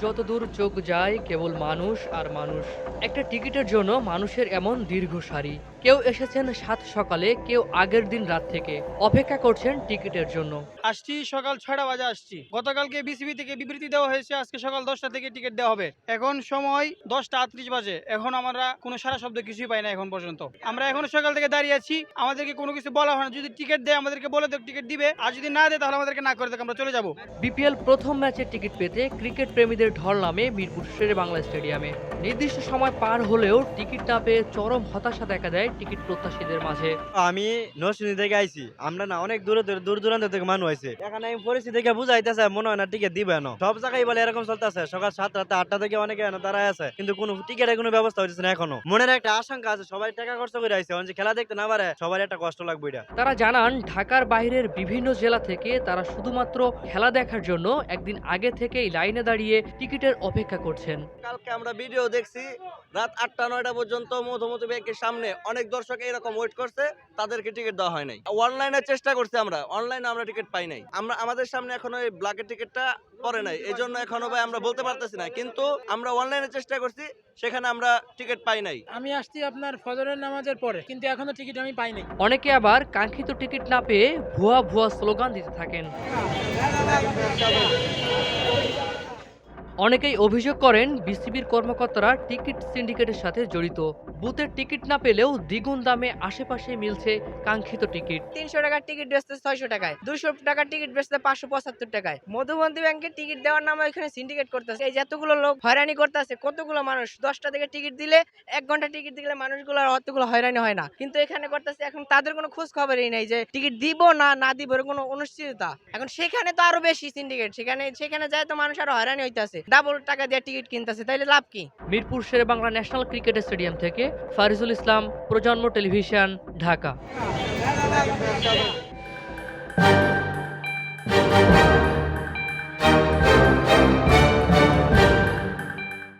যতদূর চোখ যায় কেবল মানুষ আর মানুষ। একটা টিকিটের জন্য মানুষের এমন দীর্ঘ সারি। কেউ এসেছেন সাত সকালে, কেউ আগের দিন রাত থেকে অপেক্ষা করছেন টিকিটের জন্য। আসছি সকাল ৬টা বাজে আসছি। গতকালকে বিসিবি থেকে বিবৃতি দেওয়া হয়েছে আজকে সকাল ১০টা থেকে টিকিট দেওয়া হবে। এখন সময় ১০টা ৩৮ বাজে। এখন আমরা কোনো সারা শব্দ কিছুই পাই না এখন পর্যন্ত। আমরা এখনো সকাল থেকে দাঁড়িয়ে আছি। আমাদেরকে কোনো কিছু বলা হয় না। যদি টিকিট দেয় আমাদেরকে বলে দেয় টিকিট দিবে। আর যদি না দেয় তাহলে আমাদেরকে না করে দেয় আমরা চলে যাব। বিপিএল প্রথম ম্যাচের টিকিট পেতে ক্রিকেট প্রেমীদের ঢল নামে মিরপুর শেরেবাংলা স্টেডিয়ামে। নির্দিষ্ট সময় পার হলেও টিকিট না পেয়ে চরম হতাশা দেখা দেয় টিকিট প্রত্যাশীদের মাঝে। আমি নরসিংদী থেকে আইছি। আমরা না অনেক দূর দূরান্ত থেকে মানুষ আইছে। এখানে আমি পরিস্থিতি দেখে বুঝাইতেছে মনে হয় না টিকিট দিবে না। সব জায়গায় বলে এরকম চলতেছে। সকাল 7টা 8টা থেকে অনেকে দাঁড়ায় আছে, কিন্তু কোনো টিকিটের কোনো ব্যবস্থা হচ্ছে না এখনো। মনের একটা আশঙ্কা আছে, সবাই টাকা খরচ করে আইছে, যে খেলা দেখতে না পারে সবার একটা কষ্ট লাগবে এটা। তারা জানান ঢাকার বাইরের বিভিন্ন জেলা থেকে তারা শুধুমাত্র খেলা দেখার জন্য একদিন আগে থেকেই লাইনে দাঁড়িয়ে টিকিটের অপেক্ষা করছেন। কালকে আমরা ভিডিও দেখছি, রাত 8টা 9টা পর্যন্ত মধুমতি ব্যাংকের সামনে অনেক দর্শক এরকম ওয়েট করছে, তাদেরকে টিকিট দেওয়া হয় নাই। অনলাইনে চেষ্টা করছি আমরা, অনলাইনে আমরা টিকিট পাই নাই। আমাদের সামনে এখনো এই ব্ল্যাকের টিকিটটা পড়ে নাই, এই জন্য এখনো ভাই আমরা বলতে পারতেছি না। কিন্তু আমরা অনলাইনে চেষ্টা করছি, সেখানে আমরা টিকিট পাই নাই। আমি আসছি আপনার ফজরের নামাজের পরে, কিন্তু এখনো টিকিট আমি পাই নাই। অনেকে আবার কাঙ্ক্ষিত টিকিট না পেয়ে ভুয়া ভুয়া স্লোগান দিতে থাকেন। অনেকেই অভিযোগ করেন বিসিবির কর্মকর্তারা টিকিট সিন্ডিকেটের সাথে জড়িত। বুথের টিকিট না পেলেও দ্বিগুণ দামে আশেপাশে মিলছে কাঙ্ক্ষিত টিকিট। ৩০০ টাকার টিকিট বেচতে ৬০০ টাকায়, ২০০ টাকার টিকিট বেচতে 575 টাকায়। মধুমতি ব্যাংকে টিকিট দেওয়ার নামে ওইখানে সিন্ডিকেট করতেছে। এই যতগুলো লোক হয়রানি করতেছে, কতগুলো মানুষ 10টা থেকে টিকিট দিলে 1 ঘন্টা টিকিট দিলে মানুষগুলো অতগুলো হয়রানি হয় না, কিন্তু এখানে করতেছে। এখন তাদের কোনো খোঁজ খবরই নাই যে টিকিট দিব না না দিব, এর কোনো অনিশ্চয়তা। এখন সেখানে তো আরো বেশি সিন্ডিকেট, সেখানে যায় তো মানুষ আরো হয়রানি হইতাছে, ডাবল টাকা দিয়ে টিকিট কিনতেছে, তাইলে লাভ কি? Mirpur Sher-e-Bangla national cricket stadium থেকে ফারিজুল ইসলাম, প্রজন্ম টেলিভিশন, ঢাকা।